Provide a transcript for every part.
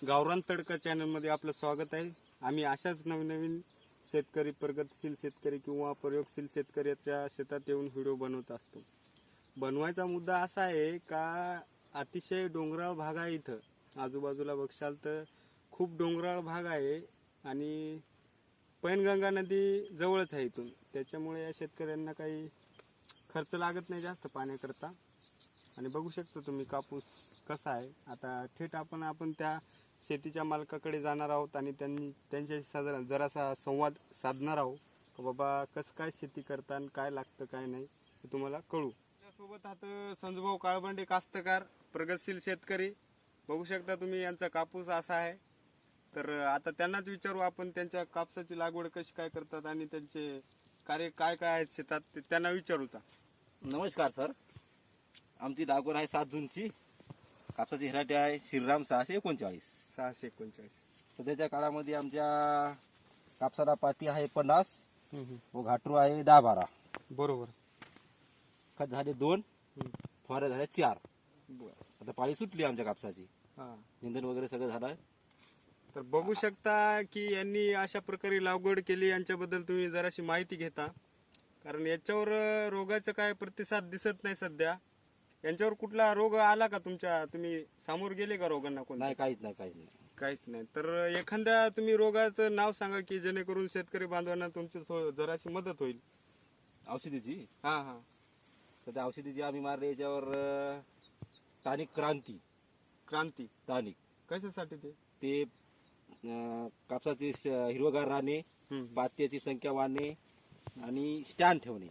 गावरान तडका चॅनलमध्ये आपलं स्वागत आहे. आम्ही अशाच नवीन शेतकरी, प्रगतशील शेतकरी किंवा प्रयोगशील शेतकऱ्याच्या शेतात येऊन व्हिडिओ बनवत असतो. बनवायचा मुद्दा असा आहे का अतिशय डोंगराळ भाग आहे. इथं आजूबाजूला बघशाल तर खूप डोंगराळ भाग आहे आणि पैनगंगा नदी जवळच आहे इथून. त्याच्यामुळे या शेतकऱ्यांना काही खर्च लागत नाही जास्त पाण्याकरता. आणि बघू शकता तुम्ही कापूस कसा आहे. आता थेट आपण त्या शेतीच्या मालकाकडे जाणार आहोत आणि त्यांच्याशी जरासा संवाद साधणार आहोत की बाबा कसं काय शेती करता आणि काय लागतं काय नाही हे तुम्हाला कळू. त्यासोबत आता संजूभाऊ काळबंडे, कास्तकार, प्रगतशील शेतकरी. बघू शकता तुम्ही यांचा कापूस असा आहे. तर आता त्यांनाच विचारू आपण त्यांच्या कापसाची लागवड कशी काय करतात आणि त्यांचे कार्य काय काय आहेत शेतात ते त्यांना विचारूचा. नमस्कार सर, आमची लागवड आहे 7 जूनची. कापसाची व्हरायटी आहे श्रीराम 639. 639. सध्याच्या काळामध्ये आमच्या कापसाला पाती आहे 50 व घाटरू आहे 10-12. बरोबर. खत झाले 2, फवारे झाले 4. बरं. आता पाळी सुटली आमच्या कापसाची. हा. निंदन वगैरे सगळं झालं. तर बघू शकता की यांनी अशा प्रकारे लागवड केली. यांच्याबद्दल तुम्ही जराशी माहिती घेता, कारण याच्यावर रोगाचा काय प्रतिसाद दिसत नाही सध्या. यांच्यावर कुठला रोग आला का तुम्ही सामोर गेले का रोगांना? कोण नाही, काहीच काहीच नाही. तर एखाद्या तुम्ही रोगाचं नाव सांगा की जेणेकरून शेतकरी बांधवांना तुमची जराशी मदत होईल. औषधीची. हा हा. तर त्या औषधीची आम्ही मारले याच्यावर टॉनिक क्रांती टॉनिक. कशासाठी ते कापसाची हिरवगार राहणे, पात्याची संख्या वाढणे आणि स्टँड ठेवणे.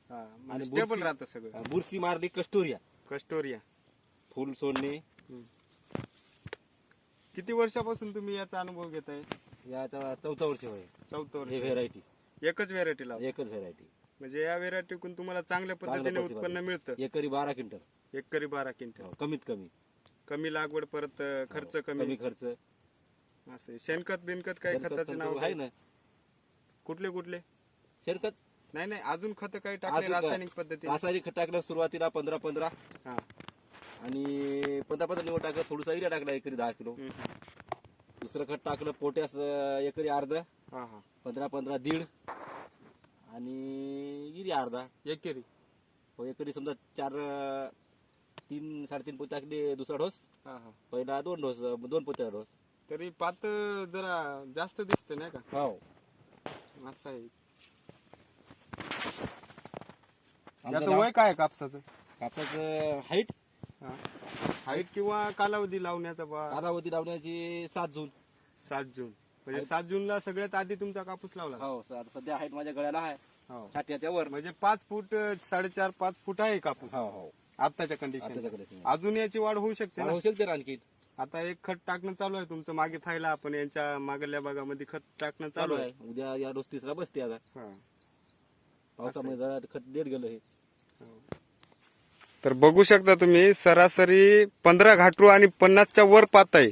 आणि स्टेबल राहतं सगळं. बुरशी मारली कस्टोरिया. फुल सोडणे. किती वर्षापासून तुम्ही याचा अनुभव घेताय? याचा 4थं वर्ष होय. 4थं वर्ष. हे व्हेरायटी एकच व्हेरायटी लावता? एकच व्हेरायटी. म्हणजे या व्हेरायटीतून तुम्हाला चांगल्या पद्धतीने उत्पन्न मिळतं? एकरी 12 क्विंटल. एकरी 12 क्विंटल. कमीत कमी लागवड, परत खर्च कमी खर्च. असं शेणखत बिनखत काही खताचे नाव आहे ना? कुठले? शेणखत नाही, अजून खत काही टाकले रासायनिक पद्धती? रासायनिक खत टाकलं सुरुवातीला 15-15. हा. आणि 15-15 निवड टाकलं. थोडंसं युरिया टाकला एकरी 10 किलो. दुसरं खत टाकलं पोटॅश एकरी अर्धा. 15-15 दीड. आणि युरिया अर्धा एकरी. हो, एकरी समजा 3-3.5 पोते टाकले. दुसरा डोस. पहिला 2 डोस, 2 पोत्या डोस. तरी पात जरा जास्त दिसते नाही का? हो, असं आहे. याचं वय काय कापसाचं? हाईट किंवा कालावधी लावण्याचा? कालावधी लावण्याची 7 जून. 7 जून म्हणजे 7 जूनला सगळ्यात आधी तुमचा कापूस लावला? हो सर, सध्या हाईट माझ्या गळ्याला आहे. छात्याच्या वर. म्हणजे 5 फूट 4.5-5 फूट आहे कापूस हो. आताच्या कंडिशन. अजून याची वाढ होऊ शकते ना? होऊ शकते ना आणखी. आता एक खत टाकणं चालू आहे तुमचं. मागे थायला आपण यांच्या मागल्या भागामध्ये खत टाकणं चालू आहे. उद्या या डोस 3रा बसते. आता पावसामुळे जरा खत देत गेलं हे. तर बघू शकता तुम्ही सरासरी 15 घाटरू आणि 50च्या वर पात आहे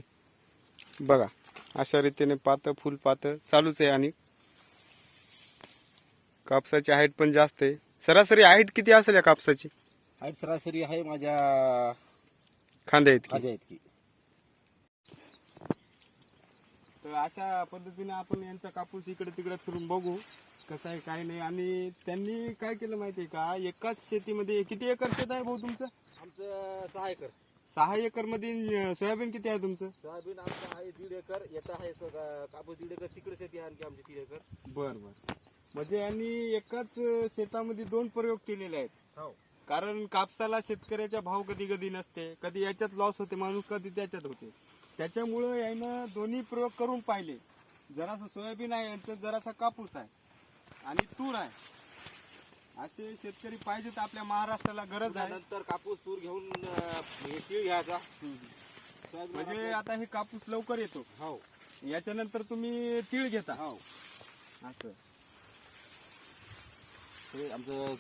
बघा. अशा रीतीने पात, फुल पात चालूच आहे. आणि कापसाची हाईट पण जास्त आहे. सरासरी हाईट किती असेल या कापसाची? हाईट सरासरी आहे माझ्या खांद्या इतकी. तर अशा पद्धतीने आपण यांचा कापूस इकडे तिकडे फिरून बघू कसं आहे काय नाही. आणि त्यांनी काय केलं माहितीये का, एकाच शेतीमध्ये किती एकर शेत आहे भाऊ तुमचं? आमचं 6 एकर. 6 एकर मध्ये सोयाबीन किती आहे तुमचं? सोयाबीन आमचं आहे 1.5 एकर. येत आहे कापूस 1.5 एकर. तिकडे शेती आहे आणखी आमची 3 एकर. बर. म्हणजे यांनी एकाच शेतामध्ये 2 प्रयोग केलेले आहेत. हो. कारण कापसाला शेतकऱ्याचा भाव कधी कधी नसते, कधी याच्यात लॉस होते माणूस, कधी त्याच्यात होते. त्याच्यामुळं यानं दोन्ही प्रयोग करून पाहिले. जरासा सोयाबीन आहे यांचं, जरासा कापूस आहे आणि तूर आहे. असे शेतकरी पाहिजेत आपल्या महाराष्ट्राला, गरज आहे. नंतर कापूस तूर घेऊन तीळ घ्यायचा. म्हणजे आता हे कापूस लवकर येतो. हो. याच्यानंतर तुम्ही तीळ घेता. हो. असं आमचं